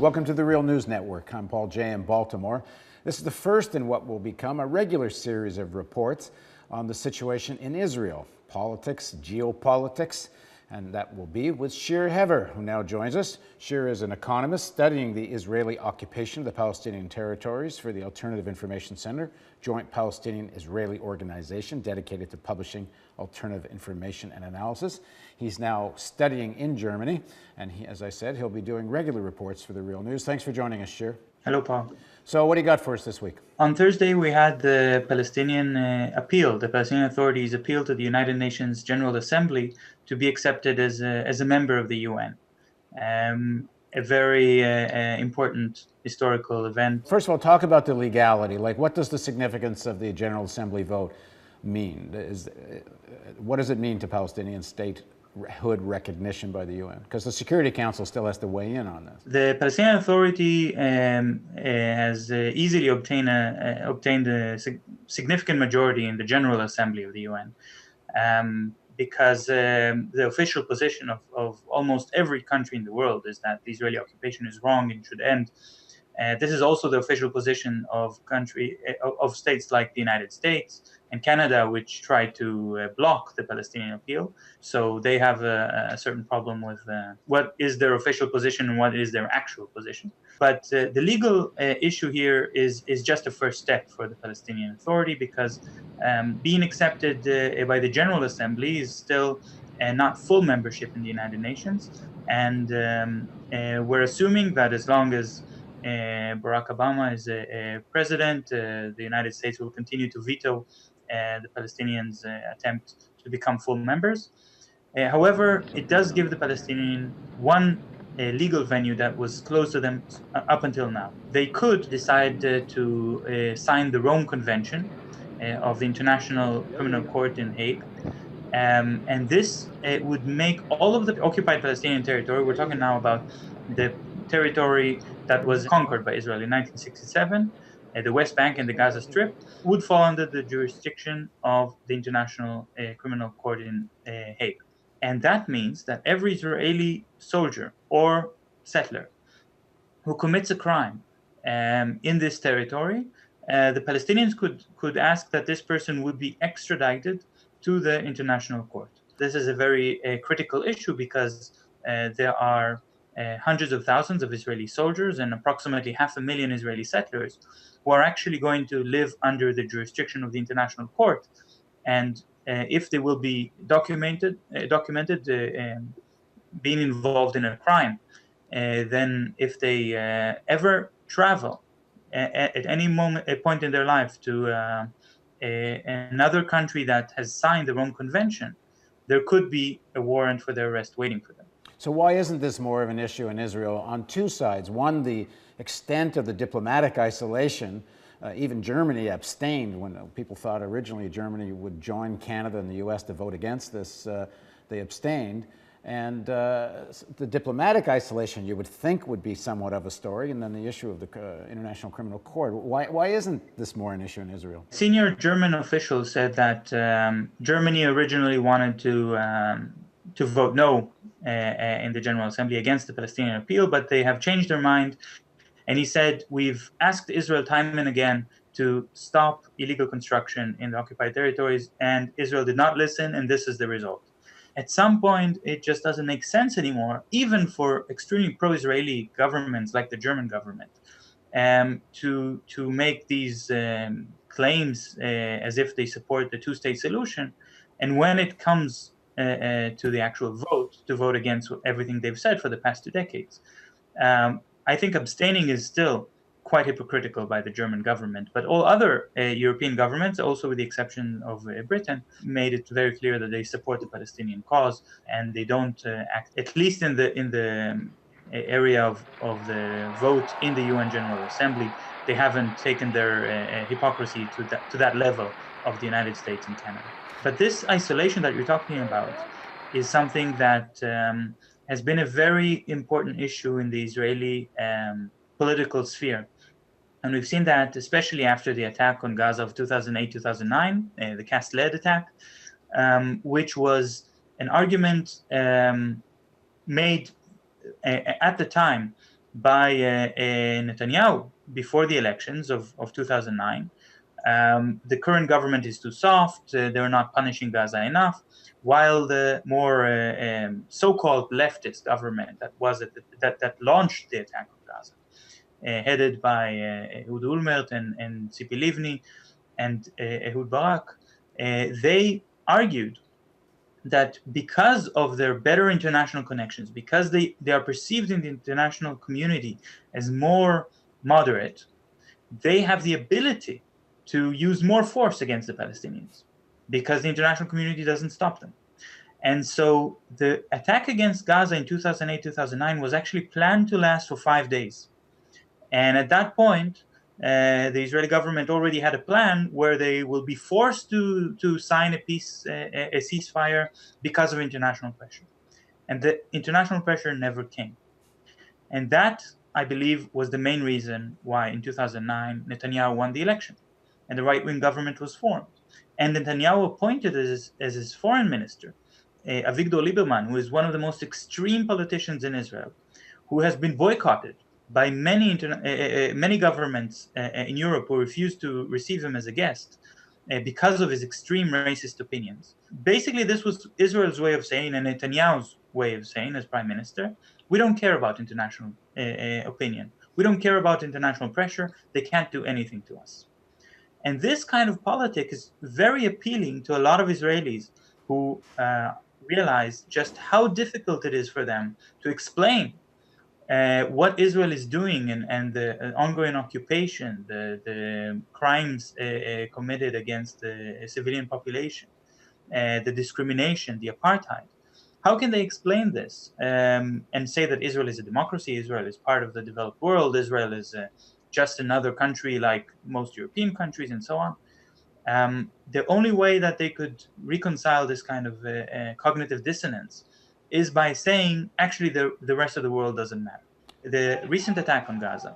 Welcome to the Real News Network. I'm Paul Jay in Baltimore. This is the first in what will become a regular series of reports on the situation in Israel, politics, geopolitics, and that will be with Shir Hever, who now joins us. Shir is an economist studying the Israeli occupation of the Palestinian territories for the Alternative Information Center, joint Palestinian-Israeli organization dedicated to publishing alternative information and analysis. He's now studying in Germany, and as I said, he'll be doing regular reports for the Real News. Thanks for joining us, Shir. Hello, Paul. So what do you got for us this week? On Thursday, we had the Palestinian appeal. The Palestinian authorities appealed to the United Nations General Assembly to be accepted as a member of the UN. A very important historical event. First of all, talk about the legality. Like, what does the significance of the General Assembly vote mean? What does it mean to Palestinian statehood recognition by the UN? Because the Security Council still has to weigh in on this. The Palestinian Authority has easily obtained a significant majority in the General Assembly of the UN. Because the official position of almost every country in the world is that the Israeli occupation is wrong and should end. This is also the official position of states like the United States and Canada, which try to block the Palestinian appeal. So they have a certain problem with what is their official position and what is their actual position. But the legal issue here is just a first step for the Palestinian Authority, because being accepted by the General Assembly is still not full membership in the United Nations. And we're assuming that as long as Barack Obama is a president, the United States will continue to veto the Palestinians' attempt to become full members. However, it does give the Palestinian one legal venue that was closed to them up until now. They could decide to sign the Rome Convention of the International Criminal Court in Hague. And this would make all of the occupied Palestinian territory, we're talking now about the territory that was conquered by Israel in 1967, the West Bank and the Gaza Strip, would fall under the jurisdiction of the International Criminal Court in Hague. And that means that every Israeli soldier or settler who commits a crime in this territory, the Palestinians could ask that this person would be extradited to the International Court. This is a very critical issue because there are hundreds of thousands of Israeli soldiers and approximately 500,000 Israeli settlers who are actually going to live under the jurisdiction of the International Court. And if they will be documented being involved in a crime, then if they ever travel at any point in their life to another country that has signed the Rome Convention, there could be a warrant for their arrest waiting for them. So why isn't this more of an issue in Israel on two sides? One, the extent of the diplomatic isolation. Even Germany abstained when people thought originally Germany would join Canada and the US to vote against this. They abstained. And the diplomatic isolation you would think would be somewhat of a story, and then the issue of the International Criminal Court. Why isn't this more an issue in Israel? Senior German officials said that Germany originally wanted to vote no in the General Assembly against the Palestinian appeal, but they have changed their mind. And he said, we've asked Israel time and again to stop illegal construction in the occupied territories, and Israel did not listen, and this is the result. At some point, it just doesn't make sense anymore, even for extremely pro-Israeli governments like the German government, to make these claims as if they support the two-state solution. And when it comes to the actual vote, to vote against everything they've said for the past 2 decades. I think abstaining is still quite hypocritical by the German government, but all other European governments, also with the exception of Britain, made it very clear that they support the Palestinian cause, and they don't act, at least in the area of the vote in the UN General Assembly, they haven't taken their hypocrisy to that level of the United States and Canada. But this isolation that you're talking about is something that has been a very important issue in the Israeli political sphere. And we've seen that especially after the attack on Gaza of 2008-2009, the cast-lead attack, which was an argument made at the time by Netanyahu before the elections of 2009. The current government is too soft, they're not punishing Gaza enough, while the more so-called leftist government that launched the attack on Gaza, headed by Ehud Olmert and Tzipi Livni and Ehud Barak, they argued that because of their better international connections, because they are perceived in the international community as more moderate, they have the ability to use more force against the Palestinians because the international community doesn't stop them. And so the attack against Gaza in 2008, 2009 was actually planned to last for 5 days. And at that point, the Israeli government already had a plan where they will be forced to sign a ceasefire because of international pressure. And the international pressure never came. And that, I believe, was the main reason why in 2009 Netanyahu won the election and the right-wing government was formed. And Netanyahu appointed as his foreign minister Avigdor Lieberman, who is one of the most extreme politicians in Israel, who has been boycotted by many governments in Europe who refused to receive him as a guest because of his extreme racist opinions. Basically, this was Israel's way of saying, and Netanyahu's way of saying as prime minister, we don't care about international opinion. We don't care about international pressure. They can't do anything to us. And this kind of politics is very appealing to a lot of Israelis who realize just how difficult it is for them to explain what Israel is doing and the ongoing occupation, the crimes committed against the civilian population, the discrimination, the apartheid. How can they explain this and say that Israel is a democracy, Israel is part of the developed world, Israel is just another country like most European countries and so on? The only way that they could reconcile this kind of cognitive dissonance is by saying, actually, the rest of the world doesn't matter. The recent attack on Gaza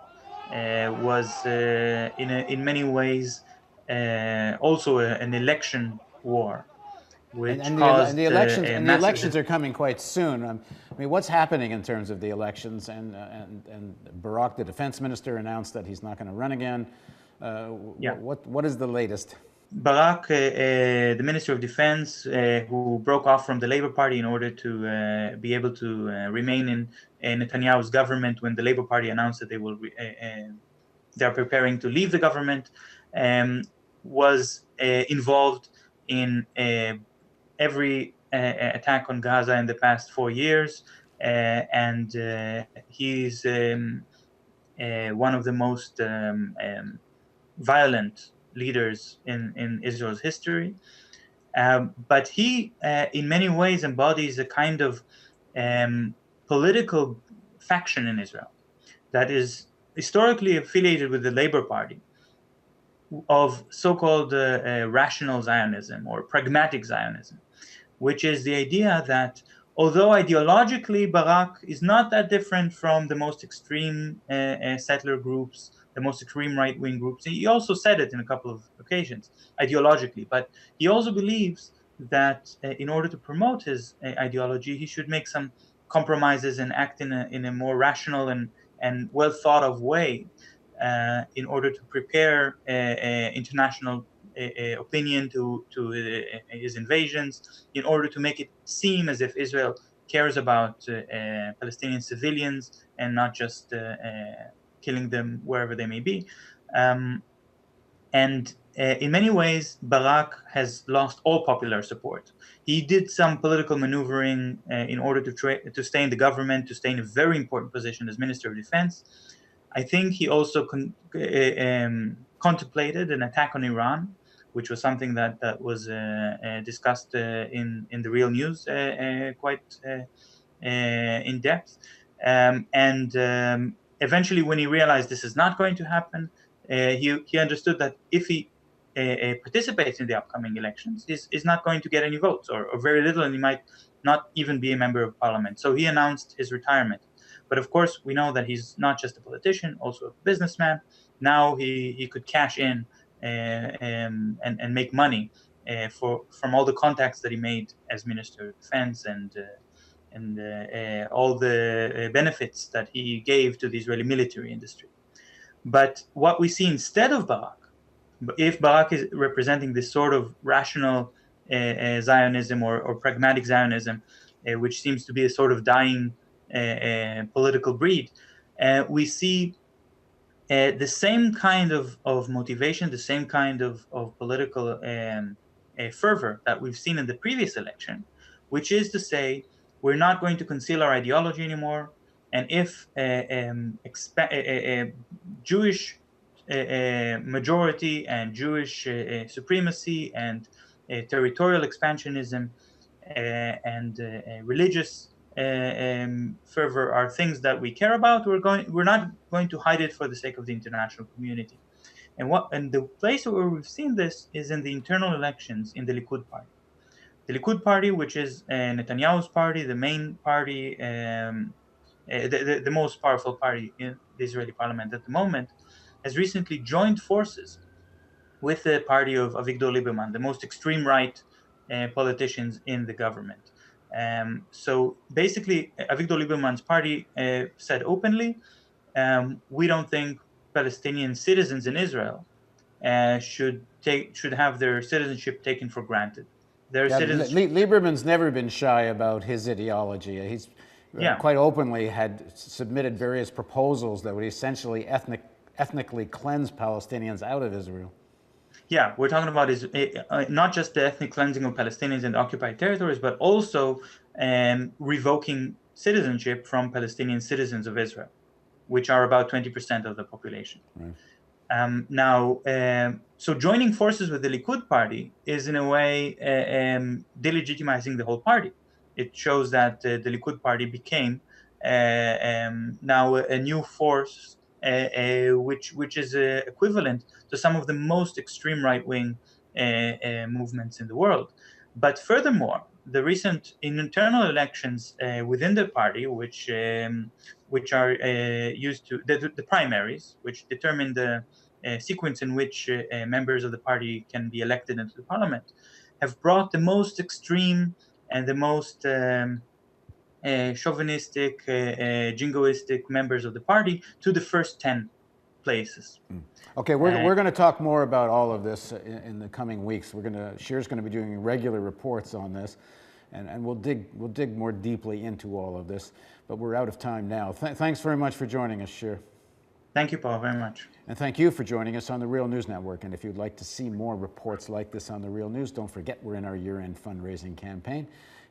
was, in many ways, also an election war, which caused the elections a and the massive. elections are coming quite soon. I mean, what's happening in terms of the elections? And Barak, the defense minister, announced that he's not going to run again. What is the latest? Barak, the Minister of Defense, who broke off from the Labour Party in order to be able to remain in Netanyahu's government when the Labour Party announced that they're preparing to leave the government, was involved in every attack on Gaza in the past 4 years, and he's one of the most violent leaders in Israel's history. But he, in many ways, embodies a kind of political faction in Israel that is historically affiliated with the Labour Party of so-called rational Zionism or pragmatic Zionism, which is the idea that although ideologically Barak is not that different from the most extreme settler groups, the most extreme right-wing groups, he also said it in a couple of occasions, ideologically, but he also believes that in order to promote his ideology, he should make some compromises and act in a more rational and well thought of way in order to prepare international opinion to his invasions, in order to make it seem as if Israel cares about Palestinian civilians and not just killing them wherever they may be. And in many ways, Barak has lost all popular support. He did some political maneuvering in order to stay in the government, to stay in a very important position as Minister of Defense. I think he also contemplated an attack on Iran, which was something that was discussed in the real news quite in depth. And eventually, when he realized this is not going to happen, he understood that if he participates in the upcoming elections, is not going to get any votes or very little, and he might not even be a member of parliament. So he announced his retirement. But of course, we know that he's not just a politician, also a businessman. Now he could cash in and make money from all the contacts that he made as Minister of Defense and all the benefits that he gave to the Israeli military industry. But what we see instead of Barak, if Barak is representing this sort of rational Zionism or pragmatic Zionism, which seems to be a sort of dying political breed, we see the same kind of motivation, the same kind of political fervor that we've seen in the previous election, which is to say, we're not going to conceal our ideology anymore. And if Jewish majority and Jewish supremacy and territorial expansionism and religious fervor are things that we care about, we're not going to hide it for the sake of the international community. And the place where we've seen this is in the internal elections in the Likud party. The Likud party, which is Netanyahu's party, the main party, the most powerful party in the Israeli parliament at the moment, has recently joined forces with the party of Avigdor Lieberman, the most extreme right politicians in the government. So basically, Avigdor Lieberman's party said openly, we don't think Palestinian citizens in Israel should have their citizenship taken for granted. Lieberman's never been shy about his ideology. He's quite openly had submitted various proposals that would essentially ethnically cleanse Palestinians out of Israel. Yeah, we're talking about is not just the ethnic cleansing of Palestinians in the occupied territories, but also revoking citizenship from Palestinian citizens of Israel, which are about 20% of the population. Right. So joining forces with the Likud party is in a way delegitimizing the whole party. It shows that the Likud party became now a new force, which is equivalent to some of the most extreme right-wing movements in the world. But furthermore, the recent internal elections within the party, which are used to the primaries, which determine the sequence in which members of the party can be elected into the parliament, have brought the most extreme and the most chauvinistic, jingoistic members of the party to the first 10 places. Okay, we're going to talk more about all of this in the coming weeks. Shir's going to be doing regular reports on this, and we'll dig more deeply into all of this. But we're out of time now. Thanks very much for joining us, Shir. Thank you, Paul, very much. And thank you for joining us on the Real News Network. And if you'd like to see more reports like this on the Real News, don't forget we're in our year-end fundraising campaign.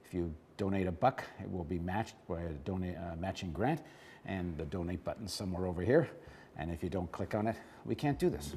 If you donate $1, it will be matched by a matching grant, and the donate button's somewhere over here. And if you don't click on it, we can't do this.